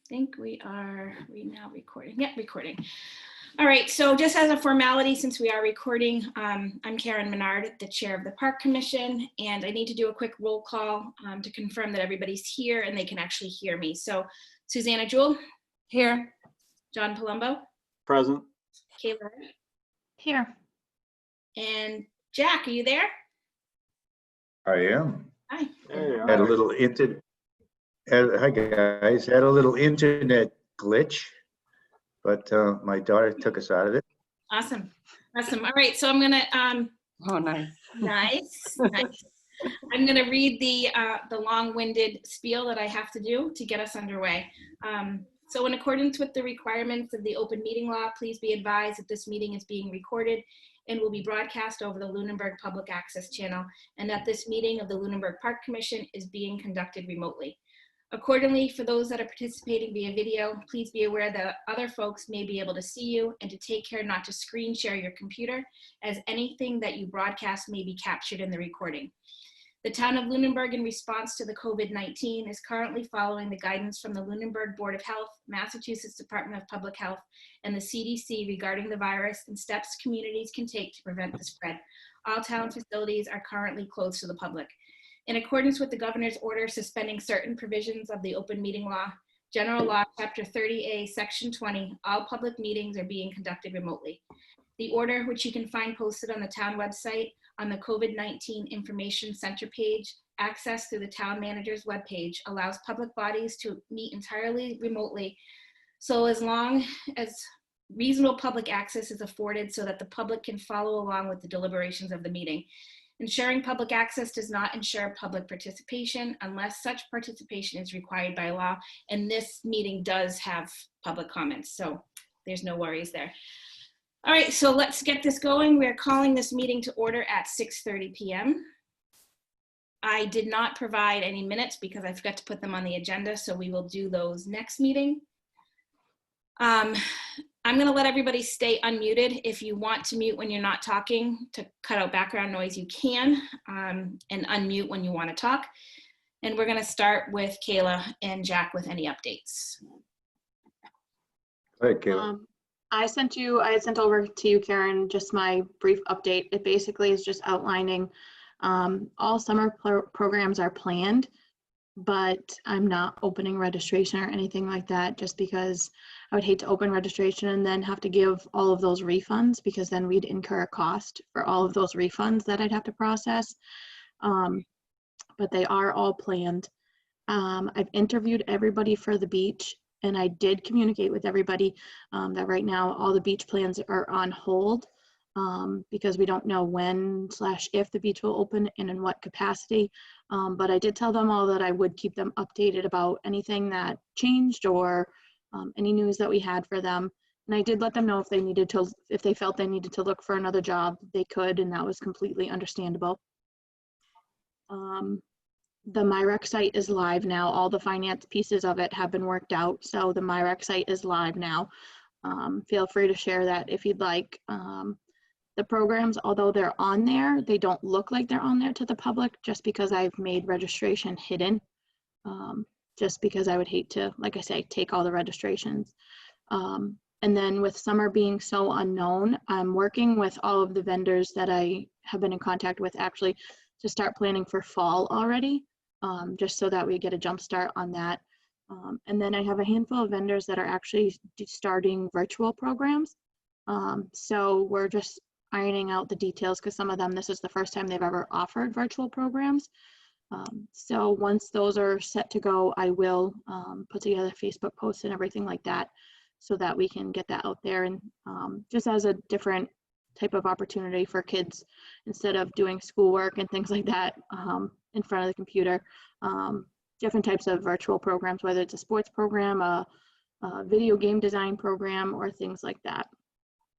think we now recording. Yeah, recording. All right, so just as a formality, since we are recording, I'm Karen Menard, the chair of the Park Commission, and I need to do a quick roll call to confirm that everybody's here and they can actually hear me. So Susanna Jewell. Here. John Palumbo. Present. Kayla. Here. And Jack, are you there? I am. Hi. Hey, Had a little hi guys. Had a little internet glitch, but my daughter took us out of it. Awesome. Awesome. All right, so I'm gonna Oh, nice. Nice. I'm going to read the long-winded spiel that I have to do to get us underway. So in accordance with the requirements of the open meeting law, please be advised that this meeting is being recorded and will be broadcast over the Lunenburg Public Access Channel, and that this meeting of the Lunenburg Park Commission is being conducted remotely. Accordingly, for those that are participating via video, please be aware that other folks may be able to see you, and to take care not to screen share your computer, as anything that you broadcast may be captured in the recording. The town of Lunenburg, in response to the COVID-19, is currently following the guidance from the Lunenburg Board of Health, Massachusetts Department of Public Health, and the CDC regarding the virus and steps communities can take to prevent the spread. All town facilities are currently closed to the public. In accordance with the governor's order suspending certain provisions of the open meeting law, General Law, Chapter 30A, Section 20, all public meetings are being conducted remotely. The order, which you can find posted on the town website on the COVID-19 Information Center page, access through the town manager's webpage, allows public bodies to meet entirely remotely, so as long as reasonable public access is afforded so that the public can follow along with the deliberations of the meeting. Ensuring public access does not ensure public participation unless such participation is required by law, and this meeting does have public comments, so there's no worries there. All right, so let's get this going. We're calling this meeting to order at 6:30 p.m. I did not provide any minutes because I forgot to put them on the agenda, so we will do those next meeting. I'm gonna let everybody stay unmuted. If you want to mute when you're not talking to cut out background noise, you can, and unmute when you want to talk. And we're gonna start with Kayla and Jack with any updates. All right, Kayla. I had sent over to you, Karen, just my brief update. It basically is just outlining all summer programs are planned, but I'm not opening registration or anything like that, just because I would hate to open registration and then have to give all of those refunds, because then we'd incur a cost for all of those refunds that I'd have to process. But they are all planned. I've interviewed everybody for the beach, and I did communicate with everybody that right now all the beach plans are on hold because we don't know when/if the beach will open and in what capacity. But I did tell them all that I would keep them updated about anything that changed or any news that we had for them. And I did let them know if they felt they needed to look for another job, they could, and that was completely understandable. The MyRec site is live now. All the finance pieces of it have been worked out. So the MyRec site is live now. Feel free to share that if you'd like. The programs, although they're on there, they don't look like they're on there to the public, just because I've made registration hidden. Just because I would hate to, like I say, take all the registrations. And then with summer being so unknown, I'm working with all of the vendors that I have been in contact with actually to start planning for fall already, just so that we get a jump start on that. And then I have a handful of vendors that are actually starting virtual programs. So we're just ironing out the details, because some of them, this is the first time they've ever offered virtual programs. So once those are set to go, I will put together Facebook posts and everything like that, so that we can get that out there, and just as a different type of opportunity for kids, instead of doing schoolwork and things like that in front of the computer. Different types of virtual programs, whether it's a sports program, a video game design program, or things like that.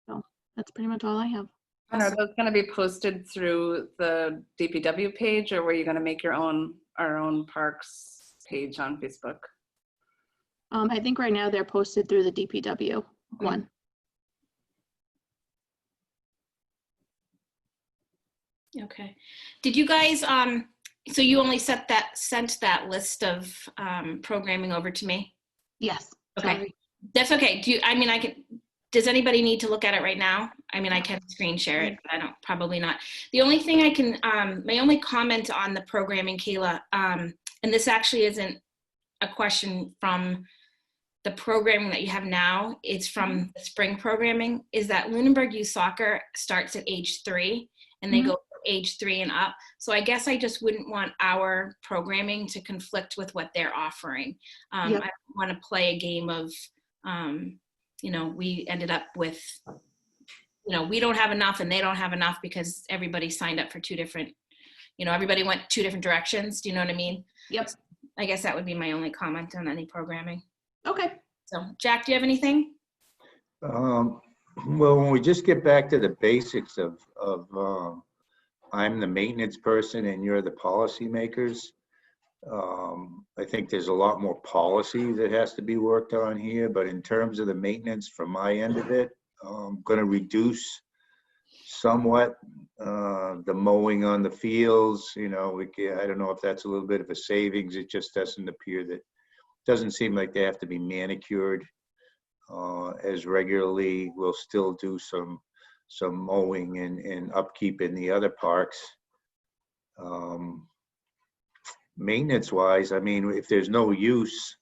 So that's pretty much all I have. And are those going to be posted through the DPW page, or were you going to make our own parks page on Facebook? I think right now they're posted through the DPW one. Okay. Did you guys, so you only sent that list of programming over to me? Yes. Okay. Sorry. That's okay. Does anybody need to look at it right now? I mean, I can screen share it, but I don't, probably not. The only thing I can, my only comment on the programming, Kayla, and this actually isn't a question from the programming that you have now, it's from the spring programming, is that Lunenburg Youth Soccer starts at age 3 and they go from age 3 and up. So I guess I just wouldn't want our programming to conflict with what they're offering. I don't want to play a game of, we ended up with, we don't have enough and they don't have enough because everybody signed up for 2 different, everybody went 2 different directions. Do you know what I mean? Yep. I guess that would be my only comment on any programming. Okay. So, Jack, do you have anything? Well, when we just get back to the basics of I'm the maintenance person and you're the policy makers, I think there's a lot more policy that has to be worked on here, but in terms of the maintenance from my end of it, I'm going to reduce somewhat the mowing on the fields. I don't know if that's a little bit of a savings. It just doesn't appear that, doesn't seem like they have to be manicured as regularly. We'll still do some mowing and upkeep in the other parks. Maintenance wise, I mean, if there's no use,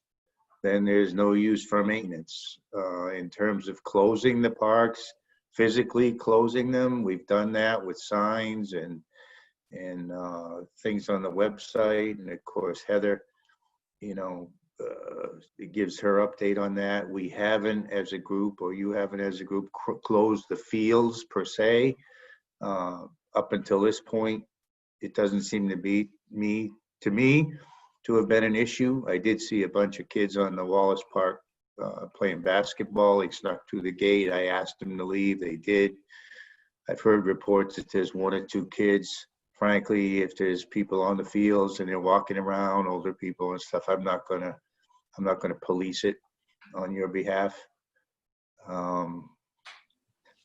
then there's no use for maintenance. In terms of closing the parks, physically closing them, we've done that with signs and things on the website. And of course, Heather, it gives her update on that. We haven't as a group, or you haven't as a group, closed the fields per se. Up until this point, it doesn't seem to be to me to have been an issue. I did see a bunch of kids on the Wallace Park playing basketball. They snuck through the gate. I asked them to leave. They did. I've heard reports that there's 1 or 2 kids. Frankly, if there's people on the fields and they're walking around, older people and stuff, I'm not gonna police it on your behalf.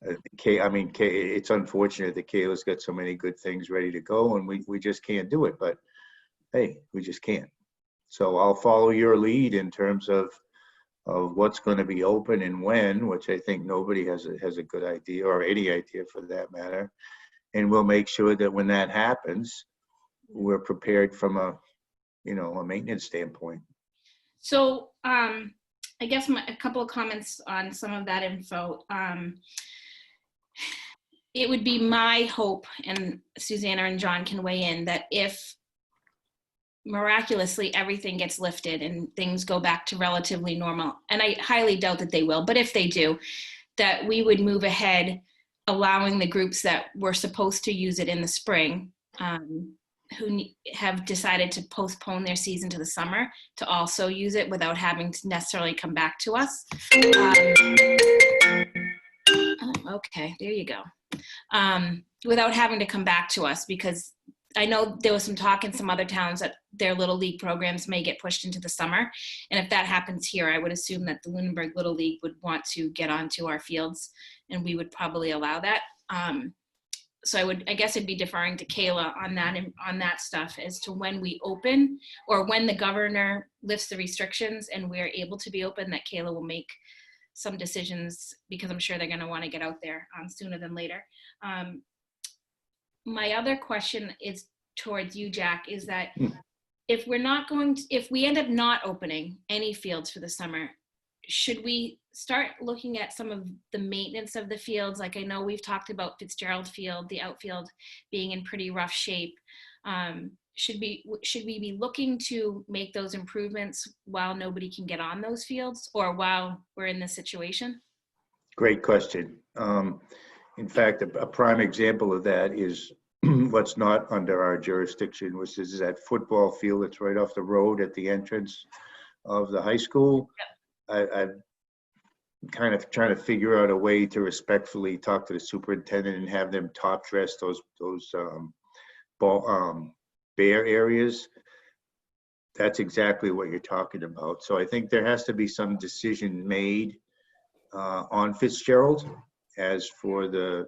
It's unfortunate that Kayla's got so many good things ready to go, and we just can't do it. But hey, we just can't. So I'll follow your lead in terms of what's going to be open and when, which I think nobody has a good idea, or any idea for that matter. And we'll make sure that when that happens, we're prepared from a maintenance standpoint. So I guess a couple of comments on some of that info. It would be my hope, and Susanna and John can weigh in, that if miraculously everything gets lifted and things go back to relatively normal, and I highly doubt that they will, but if they do, that we would move ahead allowing the groups that were supposed to use it in the spring, who have decided to postpone their season to the summer, to also use it without having to necessarily come back to us. Okay, there you go. Without having to come back to us, because I know there was some talk in some other towns that their Little League programs may get pushed into the summer. And if that happens here, I would assume that the Lunenburg Little League would want to get onto our fields, and we would probably allow that. So I guess I'd be deferring to Kayla on that stuff as to when we open, or when the governor lifts the restrictions and we're able to be open, that Kayla will make some decisions, because I'm sure they're going to want to get out there sooner than later. My other question is towards you, Jack, is that if we end up not opening any fields for the summer, should we start looking at some of the maintenance of the fields? Like, I know we've talked about Fitzgerald Field, the outfield being in pretty rough shape. Should we be looking to make those improvements while nobody can get on those fields, or while we're in this situation? Great question. In fact, a prime example of that is what's not under our jurisdiction, which is that football field that's right off the road at the entrance of the high school. Yep. I'm kind of trying to figure out a way to respectfully talk to the superintendent and have them top dress those bare areas. That's exactly what you're talking about. So I think there has to be some decision made on Fitzgerald as for the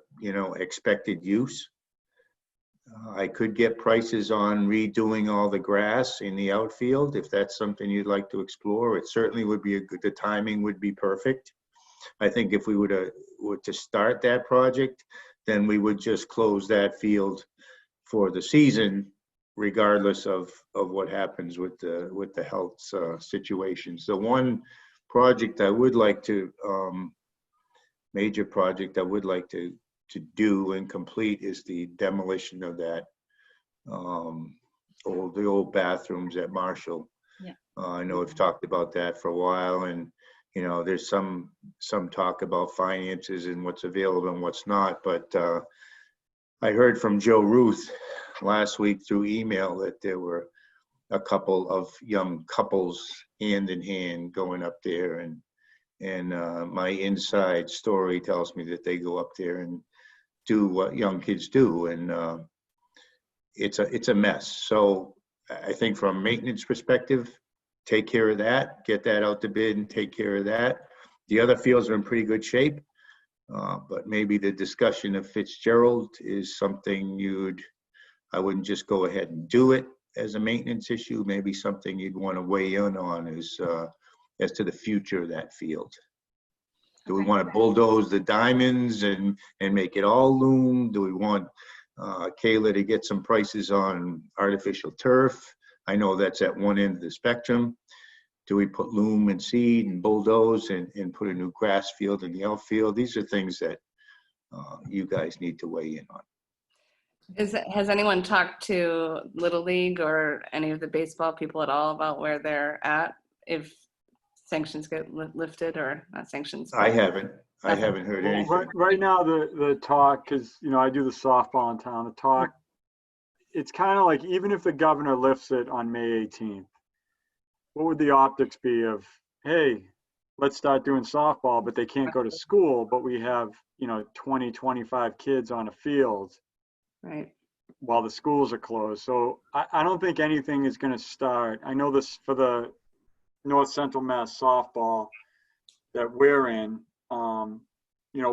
expected use. I could get prices on redoing all the grass in the outfield, if that's something you'd like to explore. It certainly would be the timing would be perfect. I think if we were to start that project, then we would just close that field for the season, regardless of what happens with the health situations. The one project I would like to, major project I would like to do and complete is the demolition of that the old bathrooms at Marshall. Yeah. I know we've talked about that for a while, and you know, there's some talk about finances and what's available and what's not, but I heard from Joe Ruth last week through email that there were a couple of young couples hand in hand going up there, and my inside story tells me that they go up there and do what young kids do, and it's a mess. So I think from a maintenance perspective, take care of that, get that out to bid and take care of that. The other fields are in pretty good shape, but maybe the discussion of Fitzgerald is something I wouldn't just go ahead and do it as a maintenance issue, maybe something you'd want to weigh in on as to the future of that field. Do we want to bulldoze the diamonds and make it all loom? Do we want Kayla to get some prices on artificial turf? I know that's at one end of the spectrum. Do we put loom and seed and bulldoze and put a new grass field in the outfield? These are things that you guys need to weigh in on. Has anyone talked to Little League or any of the baseball people at all about where they're at if sanctions get lifted, or not sanctions? I haven't heard anything. Right now, the talk, because I do the softball in town. The talk, it's kind of like, even if the governor lifts it on May 18th, what would the optics be of, hey, let's start doing softball, but they can't go to school, but we have 20, 25 kids on a field, right, while the schools are closed. So I don't think anything is going to start. I know this for the North Central Mass softball that we're in.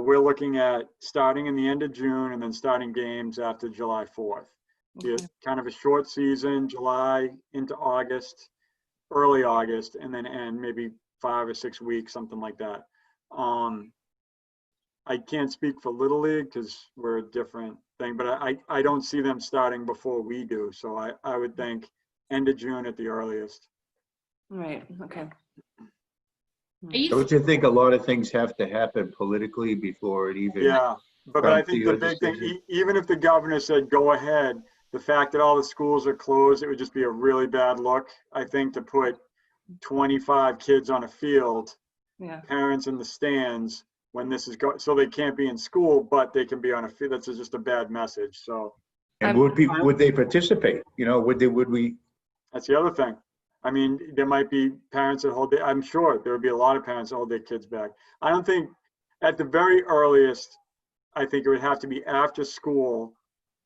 We're looking at starting in the end of June and then starting games after July 4th. It's kind of a short season, July into August, early August, and then end maybe 5 or 6 weeks, something like that. I can't speak for Little League because we're a different thing, but I don't see them starting before we do. So I would think end of June at the earliest. Right. Okay. Don't you think a lot of things have to happen politically before it even? Yeah, but I think the big thing, even if the governor said go ahead, the fact that all the schools are closed, it would just be a really bad look, I think, to put 25 kids on a field, parents in the stands, when this is so they can't be in school, but they can be on a field. That's just a bad message. So, and would they participate? Would we? That's the other thing. I mean, there might be parents that hold. I'm sure there would be a lot of parents that hold their kids back. I don't think, at the very earliest, I think it would have to be after school,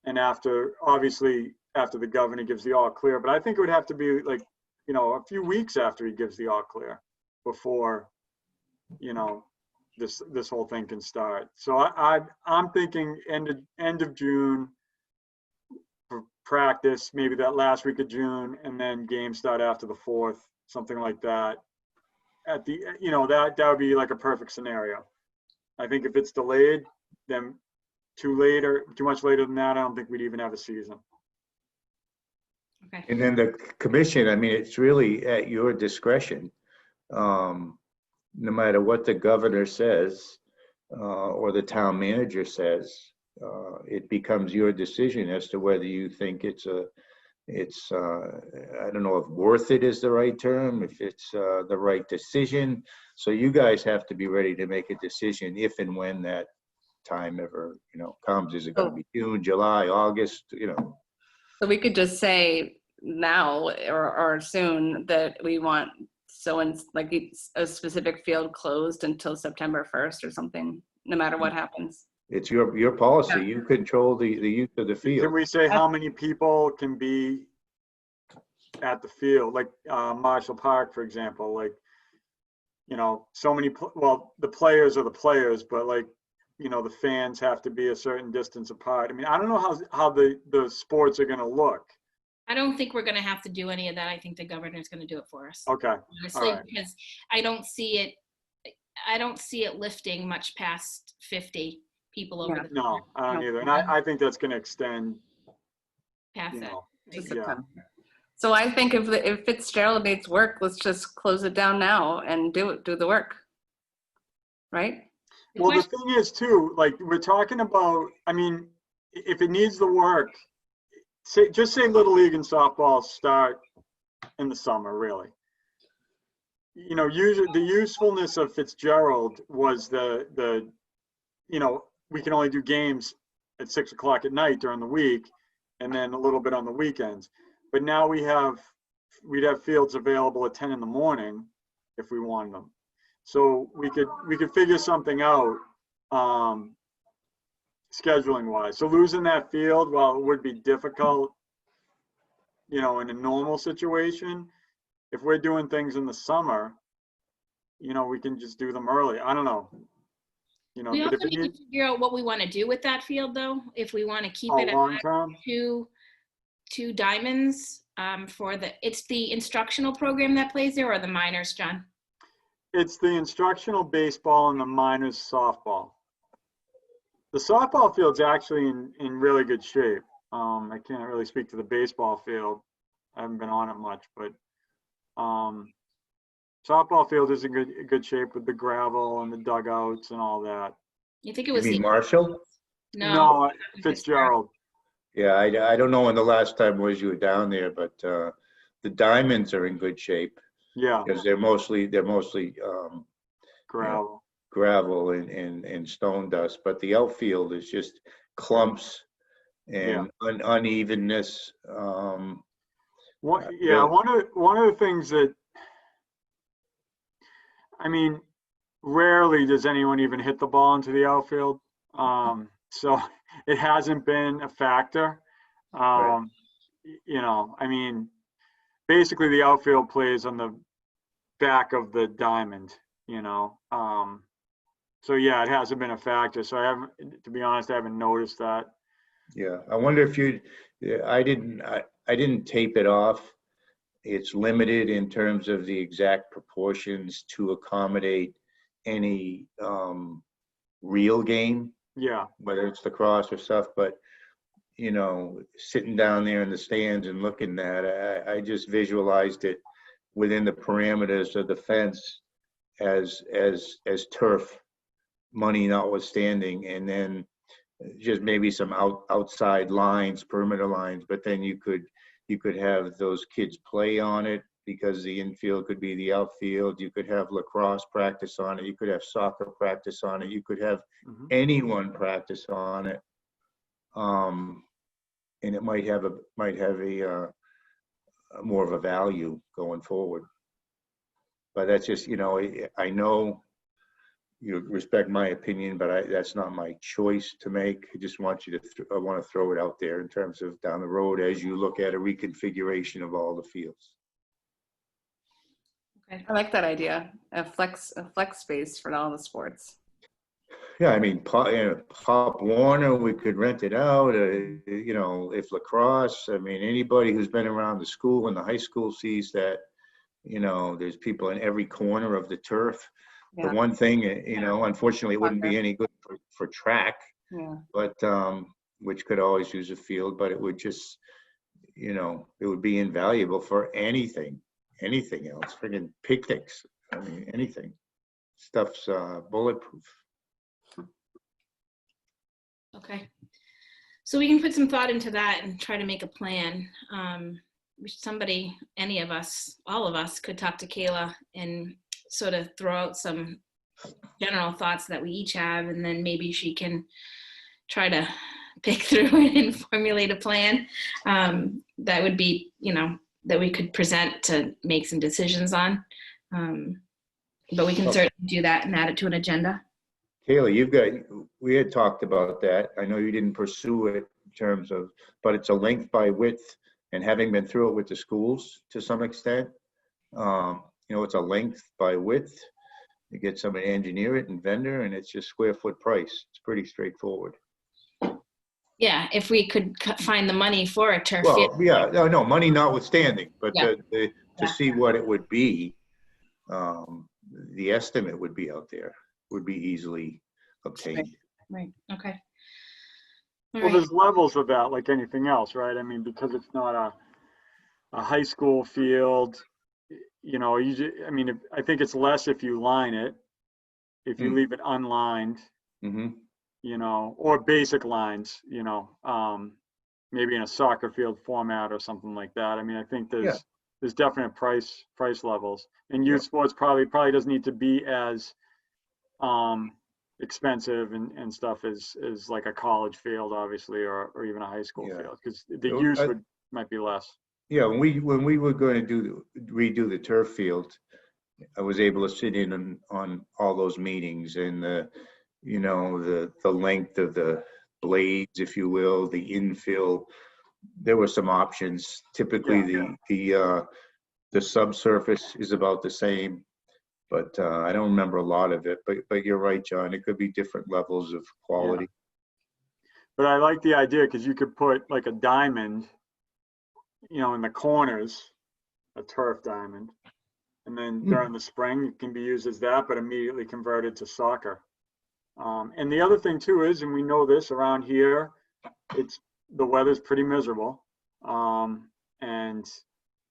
and obviously after the governor gives the all clear. But I think it would have to be like, a few weeks after he gives the all clear, before, this whole thing can start. So I'm thinking end of June for practice, maybe that last week of June, and then games start after the 4th, something like that. At the that would be like a perfect scenario. I think if it's delayed, then too much later than that, I don't think we'd even have a season. Okay. And then the commission, I mean, it's really at your discretion. No matter what the governor says or the town manager says, it becomes your decision as to whether you think it's I don't know if worth it is the right term, if it's the right decision. So you guys have to be ready to make a decision if and when that time ever comes. Is it going to be June, July, August? So we could just say now or soon that we want like a specific field closed until September 1st or something, no matter what happens. It's your policy. You control the use of the field. Can we say how many people can be at the field? Like Marshall Park, for example, like, so many, well, the players are the players, but like you know, the fans have to be a certain distance apart. I mean, I don't know how the sports are gonna look. I don't think we're gonna have to do any of that. I think the governor's gonna do it for us. Okay, Honestly, right. because I don't see it lifting much past 50 people over Yeah. the No, I don't No. either. And I think that's gonna extend, past you that. know, To yeah. September. So I think if Fitzgerald needs work, let's just close it down now and do the work. Right? The Well, the question- thing is too, like, we're talking about, I mean, if it needs the work, just say Little League and softball start in the summer, really. You know, usually the usefulness of Fitzgerald was you know, we can only do games at 6 o'clock at night during the week and then a little bit on the weekends. But now we'd have fields available at 10 in the morning if we wanted them. So we could figure something out scheduling wise. So losing that field, while it would be difficult, you know, in a normal situation, if we're doing things in the summer, you know, we can just do them early. I don't know. You know, We but also if it need to needs, figure out what we want to do with that field, though. If we want to keep it at long term, two diamonds for it's the instructional program that plays there, or the minors, John? it's the instructional baseball and the minors softball. The softball field's actually in really good shape. I can't really speak to the baseball field. I haven't been on it much, but softball field is in good shape with the gravel and the dugouts and all that. You think it You was mean Marshall? No, Fitzgerald. Yeah, I don't know when the last time was you were down there, but the diamonds are in good shape Yeah, because they're mostly gravel. gravel and stone dust, but the outfield is just clumps and unevenness. One of the things that, I mean, rarely does anyone even hit the ball into the outfield. So it hasn't been a factor. Right. You know, I mean, basically the outfield plays on the back of the diamond, you know. So yeah, it hasn't been a factor. So to be honest, I haven't noticed that. Yeah, I wonder if I didn't tape it off. It's limited in terms of the exact proportions to accommodate any real game, Yeah, whether it's lacrosse or stuff, but you know, sitting down there in the stands and looking at it, I just visualized it within the parameters of the fence as turf, money notwithstanding, and then just maybe some outside lines, perimeter lines, but then you could have those kids play on it because the infield could be the outfield. You could have lacrosse practice on it. You could have soccer practice on it. You could have anyone practice on it. And it might have a more of a value going forward. But that's just, you know, I know you respect my opinion, but that's not my choice to make. I just want you to, I want to throw it out there in terms of down the road as you look at a reconfiguration of all the fields. Okay. I like that idea. A flex space for all the sports. Yeah, I mean, Pop Warner, we could rent it out. You know, if lacrosse, I mean, anybody who's been around the school and the high school sees that, you know, there's people in every corner of the turf. Yeah. The one thing, you know, unfortunately, it wouldn't be any good for track, Yeah. but which could always use a field, but it would just, you know, it would be invaluable for anything else, friggin' picnics. I mean, anything. Stuff's bulletproof. Okay. So we can put some thought into that and try to make a plan. Somebody, any of us, all of us could talk to Kayla and sort of throw out some general thoughts that we each have, and then maybe she can try to pick through it and formulate a plan that would be, you know, that we could present to make some decisions on. But we can certainly do that and add it to an agenda. Kayla, we had talked about that. I know you didn't pursue it in terms of, but it's a length by width, and having been through it with the schools to some extent, you know, it's a length by width. You get somebody to engineer it and vendor, and it's just square foot price. It's pretty straightforward. Yeah, if we could find the money for a turf field. Well, yeah, no, money notwithstanding, but Yeah. to Yeah. see what it would be, the estimate would be out there, would be easily obtained. Right, okay. All Well, right. there's levels of that, like anything else, right? I mean, because it's not a high school field, you know, I mean, I think it's less if you line it, if you leave it unlined, Mm-hmm. you know, or basic lines, you know, maybe in a soccer field format or something like that. I mean, I think there's definite price levels, and youth sports probably doesn't need to be as expensive and stuff as like a college field, obviously, or even a high school field, because the use might be less. Yeah, when we were going to redo the turf field, I was able to sit in on all those meetings, and you know, the length of the blades, if you will, the infill. There were some options. Typically, the subsurface is about the same, but I don't remember a lot of it. But you're right, John. It could be different levels of quality. Yeah. But I like the idea, because you could put like a diamond, you know, in the corners, a turf diamond, and then during the spring it can be used as that, but immediately converted to soccer. And the other thing too is, and we know this around here, the weather's pretty miserable, and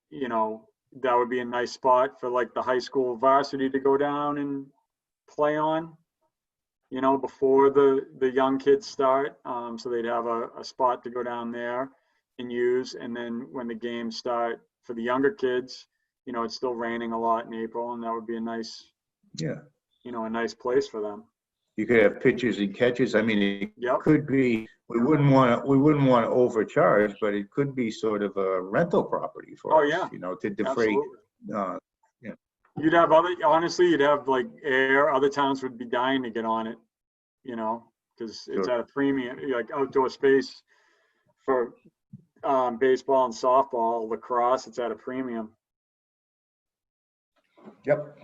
you know, that would be a nice spot for like the high school varsity to go down and play on, you know, before the young kids start, so they'd have a spot to go down there and use. And then when the games start for the younger kids, you know, it's still raining a lot in April, and that would be a nice, you know, a nice place for them. You could have pitches and catches. I mean, it could be. We wouldn't want to overcharge, but it could be sort of a rental property for us. You know, to defray. You'd have you'd have like other towns would be dying to get on it, you know, because it's at a premium, like outdoor space for baseball and softball, lacrosse, it's at a premium. Yep.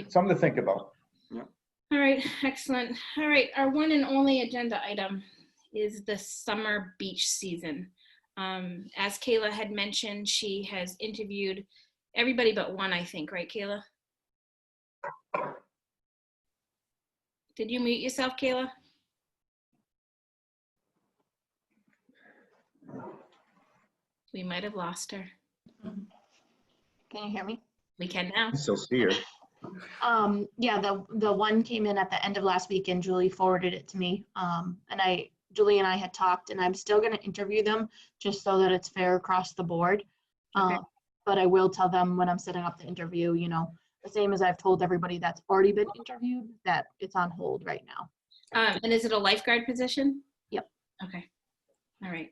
Something to think about. Yep. All right, excellent. All right, our one and only agenda item is the summer beach season. As Kayla had mentioned, she has interviewed everybody but one, I think, right, Kayla? Did you mute yourself, Kayla? We might have lost her. Can you hear me? We can now. I still see her. Yeah, the one came in at the end of last week, and Julie forwarded it to me. And Julie and I had talked, and I'm still going to interview them just so that it's fair across the board. Okay. But I will tell them when I'm setting up the interview, you know, the same as I've told everybody that's already been interviewed, that it's on hold right now. And is it a lifeguard position? Yep. Okay. All right.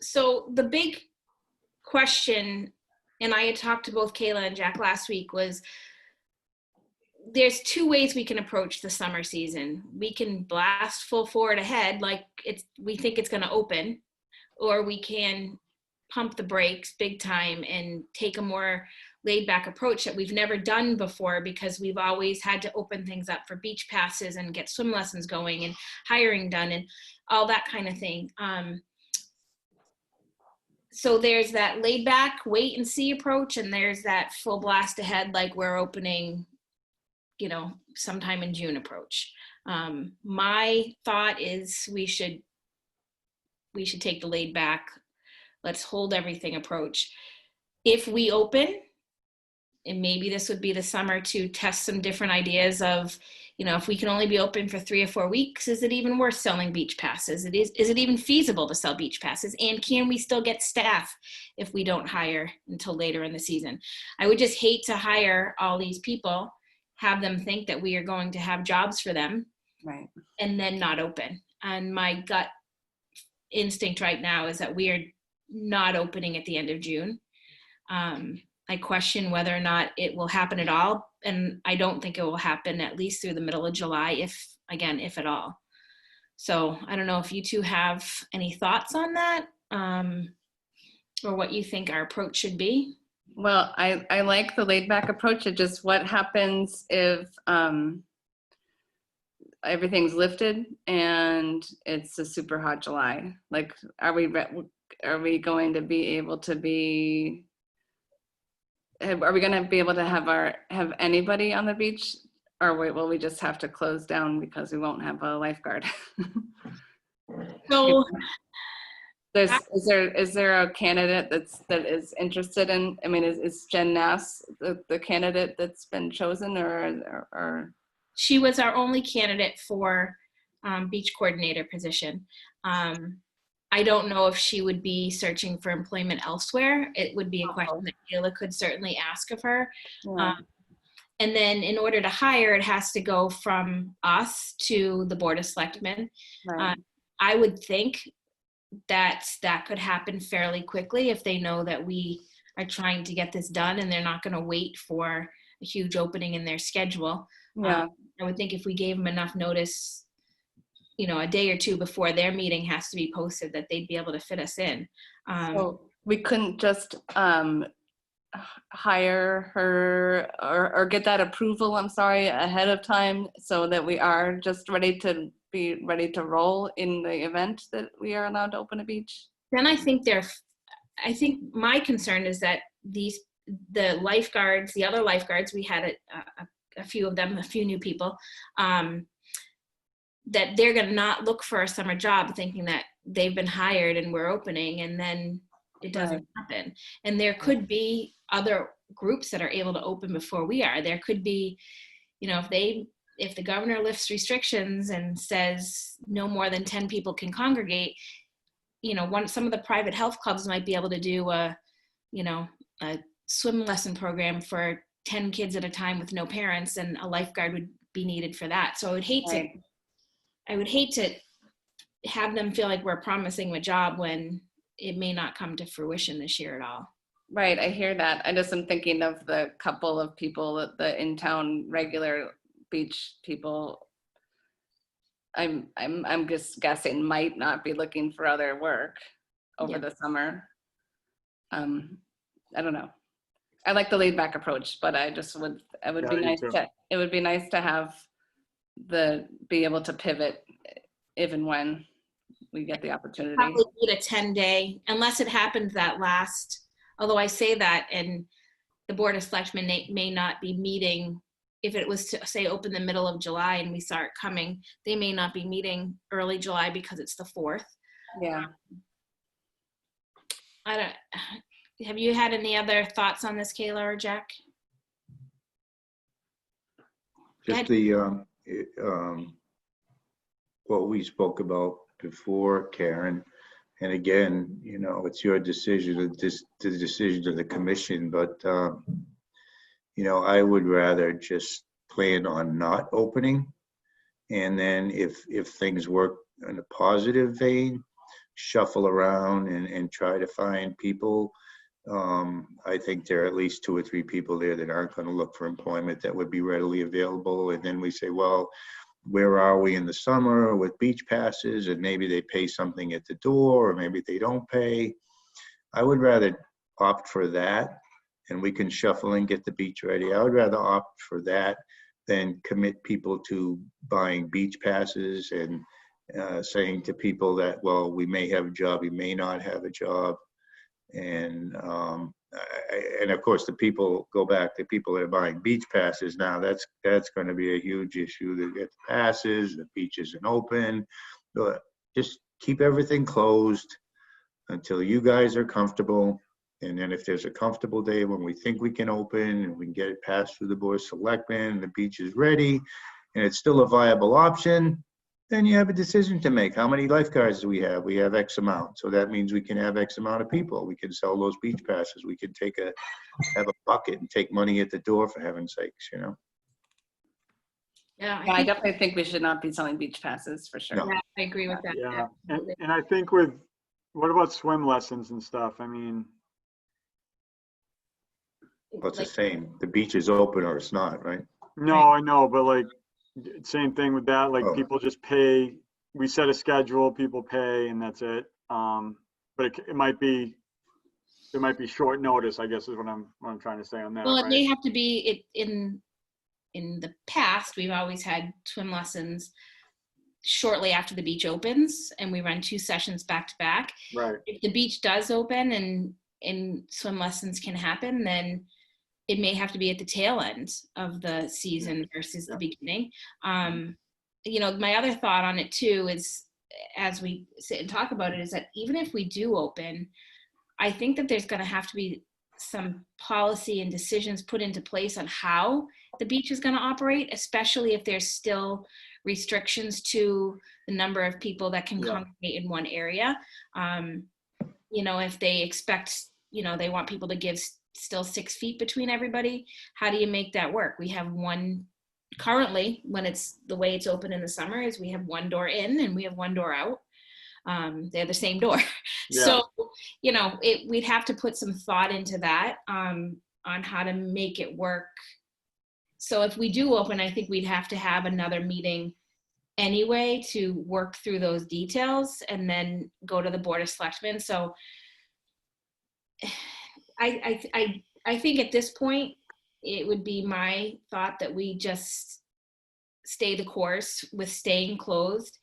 So the big question, and I had talked to both Kayla and Jack last week, was there's two ways we can approach the summer season. We can blast full forward ahead like we think it's going to open, or we can pump the brakes big time and take a more laid back approach that we've never done before, because we've always had to open things up for beach passes and get swim lessons going and hiring done and all that kind of thing. So there's that laid back wait and see approach, and there's that full blast ahead like we're opening, you know, sometime in June approach. My thought is we should take the laid back, let's hold everything approach. If we open, and maybe this would be the summer to test some different ideas of, you know, if we can only be open for 3 or 4 weeks, is it even worth selling beach passes? Is it even feasible to sell beach passes? And can we still get staff if we don't hire until later in the season? I would just hate to hire all these people, have them think that we are going to have jobs for them, right, and then not open. And my gut instinct right now is that we are not opening at the end of June. I question whether or not it will happen at all. And I don't think it will happen at least through the middle of July, if at all. So I don't know if you two have any thoughts on that, or what you think our approach should be. Well, I like the laid back approach. It just, what happens if everything's lifted and it's a super hot July? Like, are we going to be able to be, are we going to be able to have anybody on the beach, or will we just have to close down because we won't have a lifeguard? So Is there a candidate that is interested in, I mean, is Jen Nass the candidate that's been chosen, or? she was our only candidate for beach coordinator position. I don't know if she would be searching for employment elsewhere. It would be a question that Kayla could certainly ask of her. Yeah. And then in order to hire, it has to go from us to the Board of Selectmen. Right. I would think that could happen fairly quickly if they know that we are trying to get this done and they're not going to wait for a huge opening in their schedule. Yeah. I would think if we gave them enough notice, a day or two before their meeting has to be posted, that they'd be able to fit us in. So we couldn't just hire her or get that approval, I'm sorry, ahead of time, so that we are just ready to roll in the event that we are allowed to open a beach? Then I think my concern is that the lifeguards, the other lifeguards, we had a few of them, a few new people, that they're going to not look for a summer job thinking that they've been hired and we're opening, and then it doesn't happen. And there could be other groups that are able to open before we are. There could be, if the governor lifts restrictions and says no more than 10 people can congregate, some of the private health clubs might be able to do a swim lesson program for 10 kids at a time with no parents, and a lifeguard would be needed for that. So I would hate to have them feel like we're promising them a job when it may not come to fruition this year at all. Right, I hear that. I just am thinking of the couple of people, the in-town regular beach people. I'm just guessing might not be looking for other work over the summer. I don't know. I like the laid back approach, but it would be nice to have be able to pivot if and when we get the opportunity. Probably need a 10-day, unless it happens that last, although I say that, and the Board of Selectmen may not be meeting, if it was to say open the middle of July and we saw it coming, they may not be meeting early July because it's the 4th. Yeah. Have you had any other thoughts on this, Kayla or Jack? Just what we spoke about before, Karen, and again, it's your decision, the decision of the commission, but I would rather just plan on not opening, and then if things work in a positive vein, shuffle around and try to find people. I think there are at least 2 or 3 people there that aren't going to look for employment that would be readily available. And then we say, well, where are we in the summer with beach passes? And maybe they pay something at the door, or maybe they don't pay. I would rather opt for that, and we can shuffle and get the beach ready. I would rather opt for that than commit people to buying beach passes and saying to people that, well, we may have a job, you may not have a job. And of course, the people that are buying beach passes now, that's going to be a huge issue. They get the passes, the beach isn't open. But just keep everything closed until you guys are comfortable. And then if there's a comfortable day when we think we can open and we can get it passed through the Board of Selectmen and the beach is ready and it's still a viable option, then you have a decision to make. How many lifeguards do we have? We have X amount. So that means we can have X amount of people. We can sell those beach passes. We can have a bucket and take money at the door, for heaven's sakes, Yeah, I definitely think we should not be selling beach passes, for sure. No. Yeah, I agree with that. Yeah, and I think what about swim lessons and stuff? I mean, Well, it's the same. The beach is open or it's not, right? no, I know, but like, same thing with that, like people just pay, we set a schedule, people pay, and that's it. But it might be there might be short notice, I guess is what I'm trying to say on that, Well, it may right? have to be in the past, we've always had swim lessons shortly after the beach opens, and we run 2 sessions back to back. Right. If the beach does open and swim lessons can happen, then it may have to be at the tail end of the season versus the beginning. You know, my other thought on it too is, as we sit and talk about it, is that even if we do open, I think that there's going to have to be some policy and decisions put into place on how the beach is going to operate, especially if there's still restrictions to the number of people that can congregate in one area. You know, if they expect, you know, they want people to give still 6 feet between everybody, how do you make that work? We have one, currently, when it's the way it's open in the summer, is we have one door in and we have one door out. They're the same door. Yeah. So, you know, we'd have to put some thought into that, on how to make it work. So if we do open, I think we'd have to have another meeting anyway to work through those details and then go to the Board of Selectmen. So I think at this point, it would be my thought that we just stay the course with staying closed.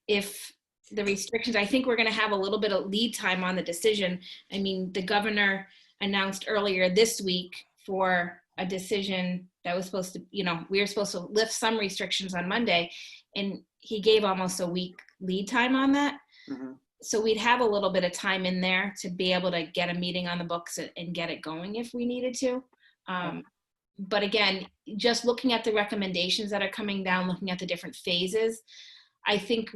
If the restrictions, I think we're going to have a little bit of lead time on the decision. I mean, the governor announced earlier this week for a decision that was supposed to, you know, we were supposed to lift some restrictions on Monday, and he gave almost a week lead time on that. Mhm. So we'd have a little bit of time in there to be able to get a meeting on the books and get it going if we needed to. But again, just looking at the recommendations that are coming down, looking at the different phases, I think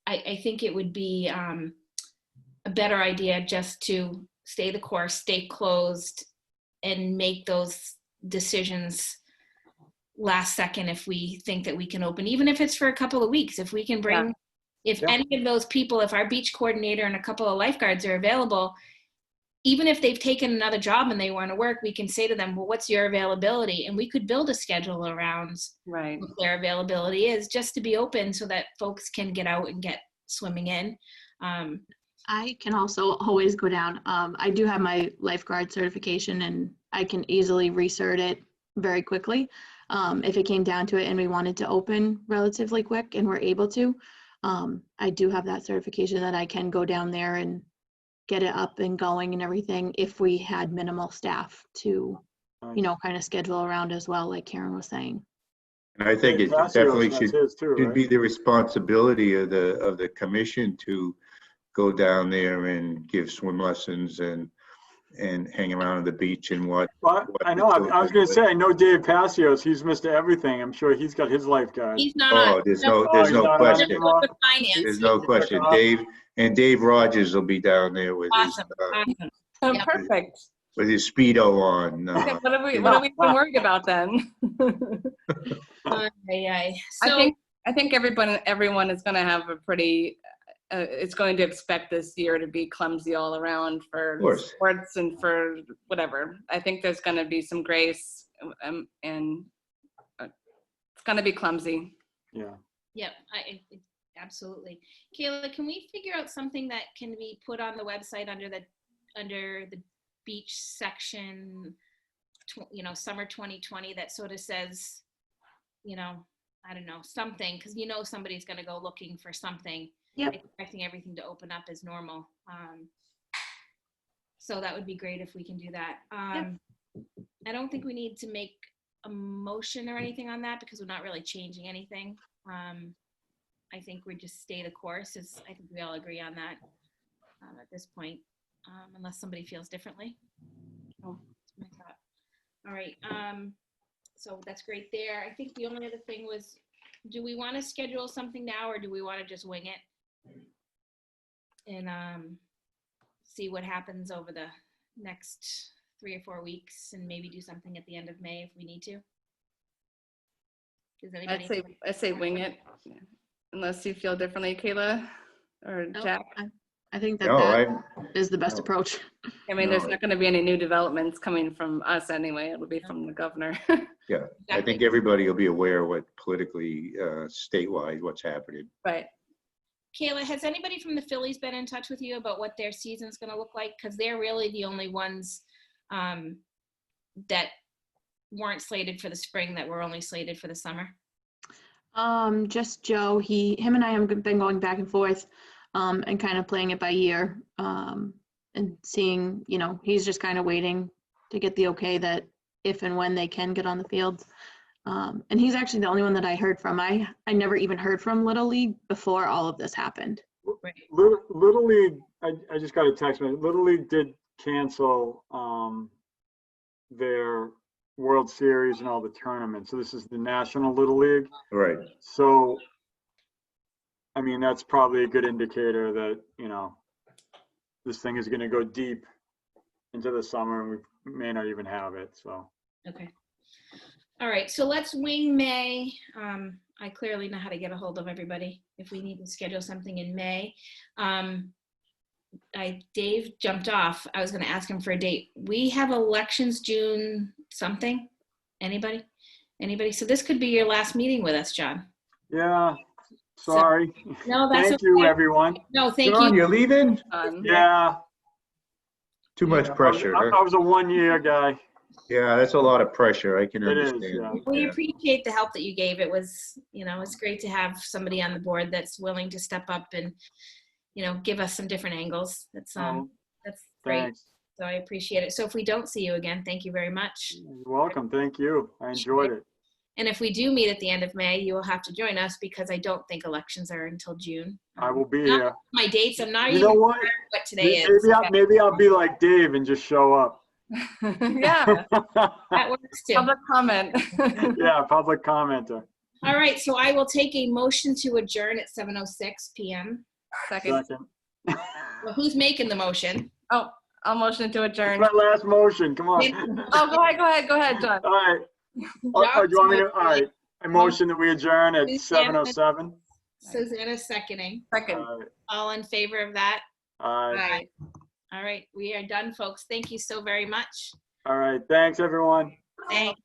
I think it would be a better idea just to stay the course, stay closed, and make those decisions last second if we think that we can open, even if it's for a couple of weeks. If we can bring, if any of those people, if our beach coordinator and a couple of lifeguards are available, even if they've taken another job and they want to work, we can say to them, well, what's your availability? And we could build a schedule around what their availability is, just to be open so that folks can get out and get swimming in. I can also always go down. I do have my lifeguard certification, and I can easily recert it very quickly. If it came down to it and we wanted to open relatively quick and we're able to, I do have that certification that I can go down there and get it up and going and everything if we had minimal staff to, you know, kind of schedule around as well, like Karen was saying. And I think it Ignacio definitely has should his too, right? be the responsibility of the commission to go down there and give swim lessons and hang around on the beach and what. Well, I know, I was going to say, I know Dave Passios, he's Mr. Everything. I'm sure he's got his lifeguard. He's not Oh, on. there's he's no not on question. anymore. The finance. There's no question. Dave Rogers will be down there with Awesome. Awesome. Yeah. Perfect. with his Speedo on. What are we even worried about then? So, I think everyone is going to have a pretty. It's going to expect this year to be clumsy all around for sports and for whatever. I think there's going to be some grace, and it's going to be clumsy. Yeah. Yep, absolutely. Kayla, can we figure out something that can be put on the website under the beach section, you know, summer 2020, that sort of says, you know, I don't know, something, because you know somebody's going to go looking for something, expecting everything to open up as normal. So that would be great if we can do that. I don't think we need to make a motion or anything on that because we're not really changing anything. I think we just stay the course. I think we all agree on that at this point, unless somebody feels differently. Oh, that's my thought. All right. So that's great there. I think the only other thing was, do we want to schedule something now, or do we want to just wing it and see what happens over the next 3 or 4 weeks and maybe do something at the end of May if we need to? Does anybody? I'd say wing it, unless you feel differently, Kayla or Jack. I think that is the best approach. I mean, there's not going to be any new developments coming from us anyway. It'll be from the governor. Yeah, I think everybody will be aware of what politically, statewide, what's happening. Right. Kayla, has anybody from the Phillies been in touch with you about what their season's going to look like? Because they're really the only ones that weren't slated for the spring, that were only slated for the summer. Just Joe. Him and I have been going back and forth, and kind of playing it by ear, and seeing, you know, he's just kind of waiting to get the okay that if and when they can get on the field. And he's actually the only one that I heard from. I never even heard from Little League before all of this happened. Right. Little League, I just got a text message. Little League did cancel their World Series and all the tournaments. So this is the National Little League. Right. So, I mean, that's probably a good indicator that, you know, this thing is going to go deep into the summer and we may not even have it. So. Okay. All right. So let's wing May. I clearly know how to get a hold of everybody if we need to schedule something in May. Dave jumped off. I was going to ask him for a date. We have elections June something. Anybody? So this could be your last meeting with us, John. Yeah. Sorry. No, that's Thank you, okay. everyone. No, thank John, you. you're leaving? Yeah. Too much pressure. I was a 1-year guy. Yeah, that's a lot of pressure. I can It is, understand. yeah. We Yeah. appreciate the help that you gave. It was, you know, it's great to have somebody on the board that's willing to step up and, you know, give us some different angles. That's great. Thanks. So I appreciate it. So if we don't see you again, thank you very much. You're welcome. Thank you. I enjoyed it. And if we do meet at the end of May, you will have to join us because I don't think elections are until June. I will be Not here. my dates, I'm not You even know what? sure what today is. Maybe I'll be like Dave and just show up. Yeah, That works too. public comment. Yeah, public commenter. All right, so I will take a motion to adjourn at 7:06 p.m. Second. Second. Well, who's making the motion? Oh, I'll motion to It's adjourn. my last motion. Come on. Oh, go ahead, John. All right. Oh, do you want me to? All right. I motion that we adjourn at 7:07. Susanna seconding. Second. All right. All in favor of that? All right. Aye. All right, we are done, folks. Thank you so very much. All right. Thanks, everyone. Thanks.